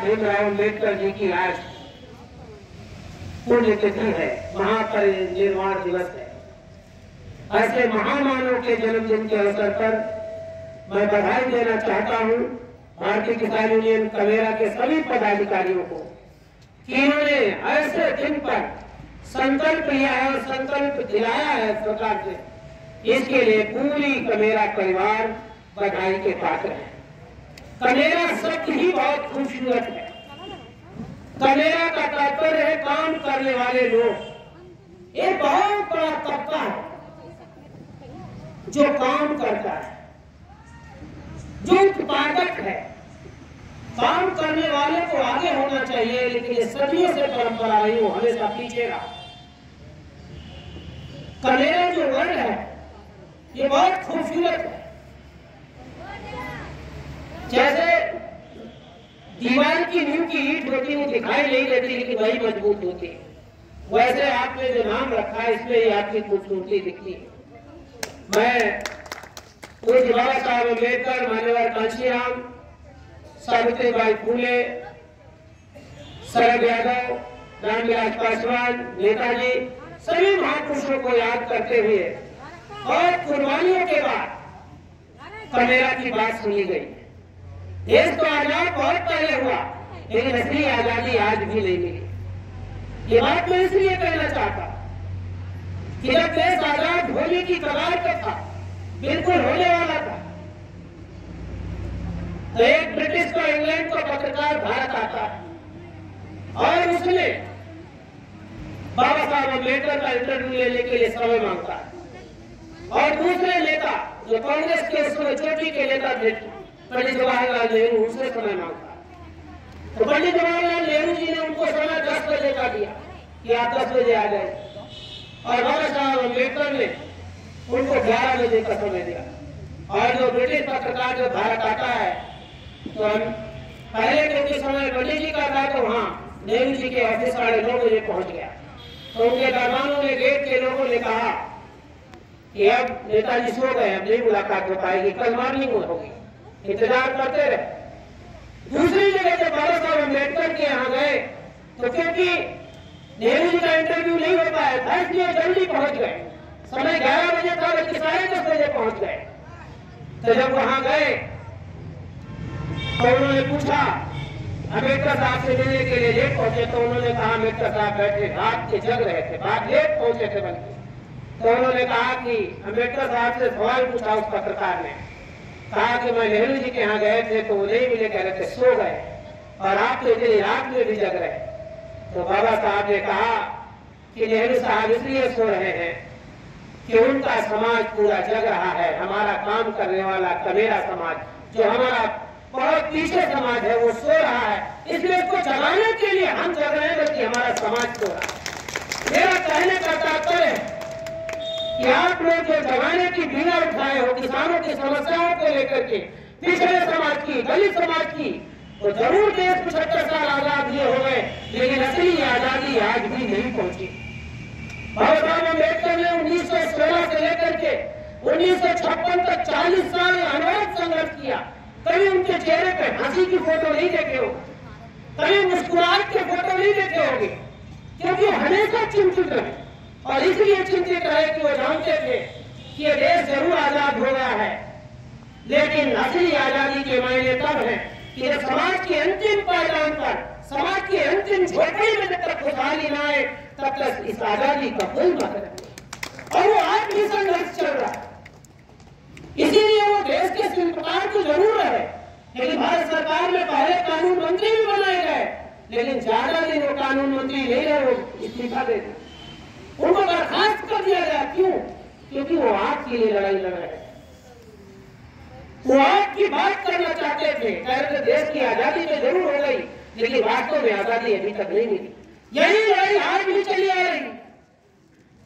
भीमराव अम्बेडकर जी की आज पुण्यतिथि है, महापरिनिर्वाण दिवस है। ऐसे महामानव के जन्मदिन के अवसर पर मैं बधाई देना चाहता हूं भारतीय किसान यूनियन कमेरा के सभी पदाधिकारियों को कि इन्होंने ऐसे दिन पर संकल्प लिया है और संकल्प दिलाया है सरकार से। इसके लिए पूरी कमेरा परिवार बधाई के पात्र है। कमेरा शब्द ही बहुत खूबसूरत है। कमेरा का तात्पर्य है काम करने वाले लोग। ये बहुत बड़ा तबका है जो काम करता है, जो उत्पादक है। काम करने वाले को आगे होना चाहिए, लेकिन ये सदियों से परंपरा रही, वो हमेशा पीछे रहा। कमेरा जो वर्ड है ये बहुत खूबसूरत है। जैसे दीवार की नींव की ईंट होती वो दिखाई नहीं देती, लेकिन वही मजबूत होती है। वैसे आपने जो नाम रखा है इसमें ही आपकी खूबसूरती दिखती है। मैं पूज्य बाबा साहब अम्बेडकर, मान्यवर कांशीराम, सावित्रीबाई फूले, शरद यादव, रामविलास पासवान, नेताजी, सभी महापुरुषों को याद करते हुए और कुर्बानियों के बाद कमेरा की बात सुनी गई। देश तो आजाद बहुत पहले हुआ, लेकिन असली आजादी आज भी नहीं मिली। ये बात मैं इसलिए कहना चाहता कि जब देश आजाद होने की कगार पर था, बिल्कुल होने वाला था, तो एक ब्रिटिश का, इंग्लैंड का पत्रकार भारत आता है और उसने बाबा साहब अम्बेडकर का इंटरव्यू लेने के लिए समय मांगता है। और दूसरे नेता जो कांग्रेस के उस समय चोटी के नेता थे, पंडित जवाहरलाल नेहरू, उसने समय मांगा। तो पंडित जवाहरलाल नेहरू जी ने उनको समय 10 बजे का दिया कि आप 10 बजे आ जाए, और बाबा साहब अम्बेडकर ने उनको 11 बजे का समय दिया। और जो ब्रिटिश पत्रकार जो भारत आता है, तो हम पहले क्योंकि समय पंडित जी का था, तो वहाँ नेहरू जी के ऑफिस 9:30 बजे पहुंच गया। तो उनके दरबानों ने, गेट के लोगों ने कहा कि अब नेताजी सो गए, अब नहीं मुलाकात हो पाएगी, कल मॉर्निंग होगी, इंतजार करते रहे। दूसरी जगह जब बाबा साहब अम्बेडकर के यहाँ गए, तो क्योंकि नेहरू जी का इंटरव्यू नहीं हो पाया था, इसलिए जल्दी पहुंच गए। समय 11 बजे था, बल्कि 10:30 बजे पहुंच गए। तो जब वहां गए तो उन्होंने पूछा, अम्बेडकर साहब से मिलने के लिए लेट पहुंचे, तो उन्होंने कहा अम्बेडकर साहब बैठे रात के जग रहे थे, बात लेट पहुंचे थे बल्कि। तो उन्होंने कहा कि अम्बेडकर साहब से सवाल पूछा उस पत्रकार ने, कहा कि मैं नेहरू जी के यहाँ गए थे तो वो नहीं मिले, कह रहे थे सो गए, और आप तो इतनी रात में भी जग रहे। तो बाबा साहब ने कहा कि नेहरू साहब इसलिए सो रहे हैं कि उनका समाज पूरा जग रहा है। हमारा काम करने वाला कमेरा समाज, जो हमारा बहुत पीछे समाज है, वो सो रहा है, इसलिए उसको जगाने के लिए हम जग रहे हैं, बल्कि हमारा समाज सो रहा है। मेरा कहने का तात्पर्य है कि आप लोग जो जगाने की बीड़ा उठाए हो किसानों की समस्याओं को लेकर के, पिछड़े समाज की, दलित समाज की, तो जरूर देश 75 साल आजाद ये हो गए, लेकिन असली आजादी आज भी नहीं पहुंची। बाबा साहब अम्बेडकर ने 1916 से लेकर के 1956 तक 40 साल अनवरत संघर्ष किया। कभी उनके चेहरे पे हंसी की फोटो नहीं देखे हो, कभी मुस्कुराहट के फोटो नहीं देखे होंगे, क्योंकि हमेशा चिंतित रहे। और इसलिए चिंतित रहे कि वो जानते थे कि ये देश जरूर आजाद हो गया है, लेकिन असली आजादी के मायने तब है कि जब समाज की अंतिम पायदान पर, समाज की अंतिम झोपड़ी में जब तक खुशहाली न आए, तब तक इस आजादी का कोई मतलब नहीं। और वो आज भी संघर्ष चल रहा है। इसीलिए वो देश के शिल्पकार तो जरूर है, लेकिन भारत सरकार में पहले कानून मंत्री भी बनाए गए, लेकिन ज्यादा दिन वो कानून मंत्री नहीं रहे, वो इस्तीफा दे दिया, उनको बर्खास्त कर दिया गया। क्यों? क्योंकि वो आपके लिए लड़ाई लड़ रहे थे, वो आपकी बात करना चाहते थे। कह रहे थे देश की आजादी तो जरूर हो गई, लेकिन वास्तव में आजादी अभी तक नहीं मिली। यही लड़ाई आज भी चली आ रही।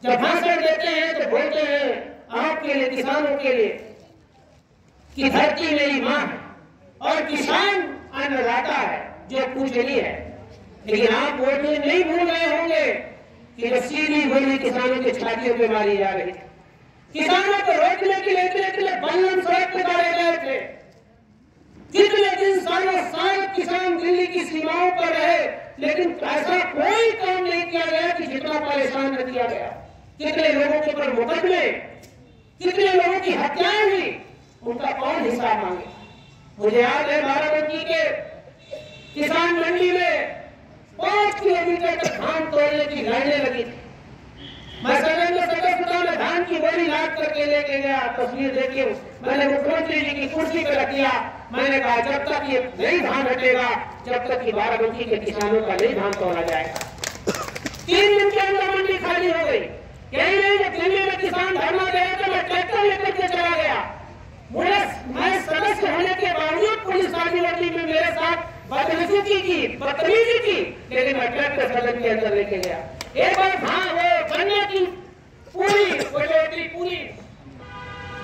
जब भाषण देते हैं तो बोलते हैं आपके लिए, किसानों के लिए, कि धरती मेरी मां है और किसान अन्नदाता है जो पूजनीय है। लेकिन आप वो नहीं भूल रहे होंगे कि जो सीधी गोली किसानों की छातियों पे मारी जा रही है, किसानों को रोकने के लिए बल्लम सड़क पे गाड़े गए थे। कितने दिन, सालों साल किसान दिल्ली की सीमाओं पर रहे, लेकिन ऐसा कोई काम नहीं किया गया कि जितना परेशान न किया गया। कितने लोगों के ऊपर मुकदमे, कितने लोगों की हत्याएं हुई, उनका कौन हिसाब मांगे। मुझे याद है बाराबंकी के किसान मंडी में 5 किलोमीटर तक धान तोड़ने की लाइनें लगी थी। मैं सदन में सदस्यता में धान की बोरी लाद करके लेके गया, तस्वीर देखिए। मैंने मुख्यमंत्री जी की कुर्सी पर रख दिया। मैंने कहा जब तक ये नहीं धान हटेगा, जब तक कि बाराबंकी के किसानों का नहीं धान तोड़ा जाएगा। 3 दिन के अंदर मंडी खाली हो गई। यही नहीं, दिल्ली में किसान धरना दे रहे थे, मैं ट्रैक्टर लेकर के चला गया। मैं सदस्य होने के बावजूद पुलिस गाड़ी में मेरे साथ बदतमीजी की, लेकिन मैं ट्रैक्टर सदन के अंदर लेके गया। एक बार वो गन्ने की पूरी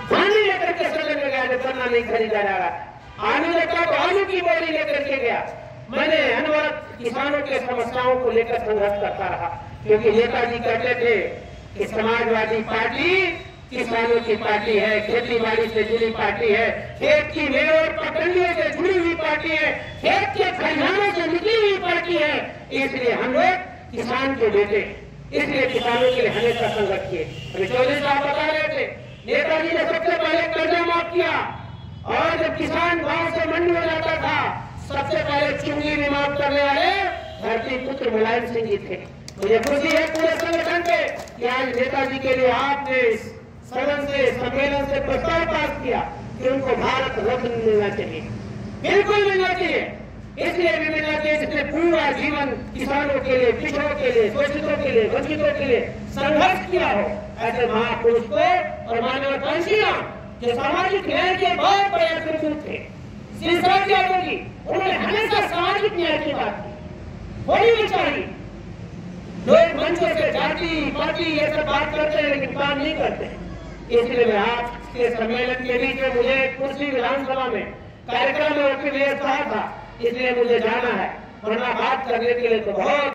धानी लेकर के सदन में गया, गन्ना नहीं खरीदा जा रहा। आलू लेकर तो आलू की बोरी लेकर के गया। मैंने अनवरत किसानों के समस्याओं को लेकर संघर्ष करता रहा, क्योंकि नेताजी कहते थे कि समाजवादी पार्टी किसानों की पार्टी है, खेती बाड़ी से जुड़ी पार्टी है, खेत की मेड़ और पटरियों से जुड़ी हुई पार्टी है, खेत के खलिहानों से निकली हुई पार्टी है। इसलिए हम लोग किसान के बेटे, इसलिए किसानों के लिए हमेशा संघर्ष किए। अभी 24 साहब बता रहे थे, नेताजी ने सबसे पहले कर्जा माफ किया, और जब किसान गांव से मंडी में जाता था, सबसे पहले चुंगी भी माफ करने वाले धरती पुत्र मुलायम सिंह जी थे। मुझे खुशी है पूरे संगठन पे कि आज नेताजी के लिए आपने सदन से, सम्मेलन से प्रस्ताव पास किया कि उनको भारत रत्न मिलना चाहिए। बिल्कुल मिलना चाहिए, इसलिए भी मिलना चाहिए जिसने पूरा जीवन किसानों के लिए, पिछड़ों के लिए, शोषितों के लिए, वंचितों के लिए संघर्ष किया हो। ऐसे महापुरुष को और मानवतांशियां जो सामाजिक न्याय के बहुत बड़े अग्रदूत थे, उन्होंने हमेशा सामाजिक न्याय की बात की। होनी भी चाहिए। लोग मंचों से जाति पार्टी ये सब बात करते हैं, लेकिन काम नहीं करते। इसलिए मैं आज के सम्मेलन के बीच में मुझे कुर्सी विधानसभा में कार्यक्रम में व्यवस्था था, इसलिए मुझे जाना है, वरना बात करने के लिए तो बहुत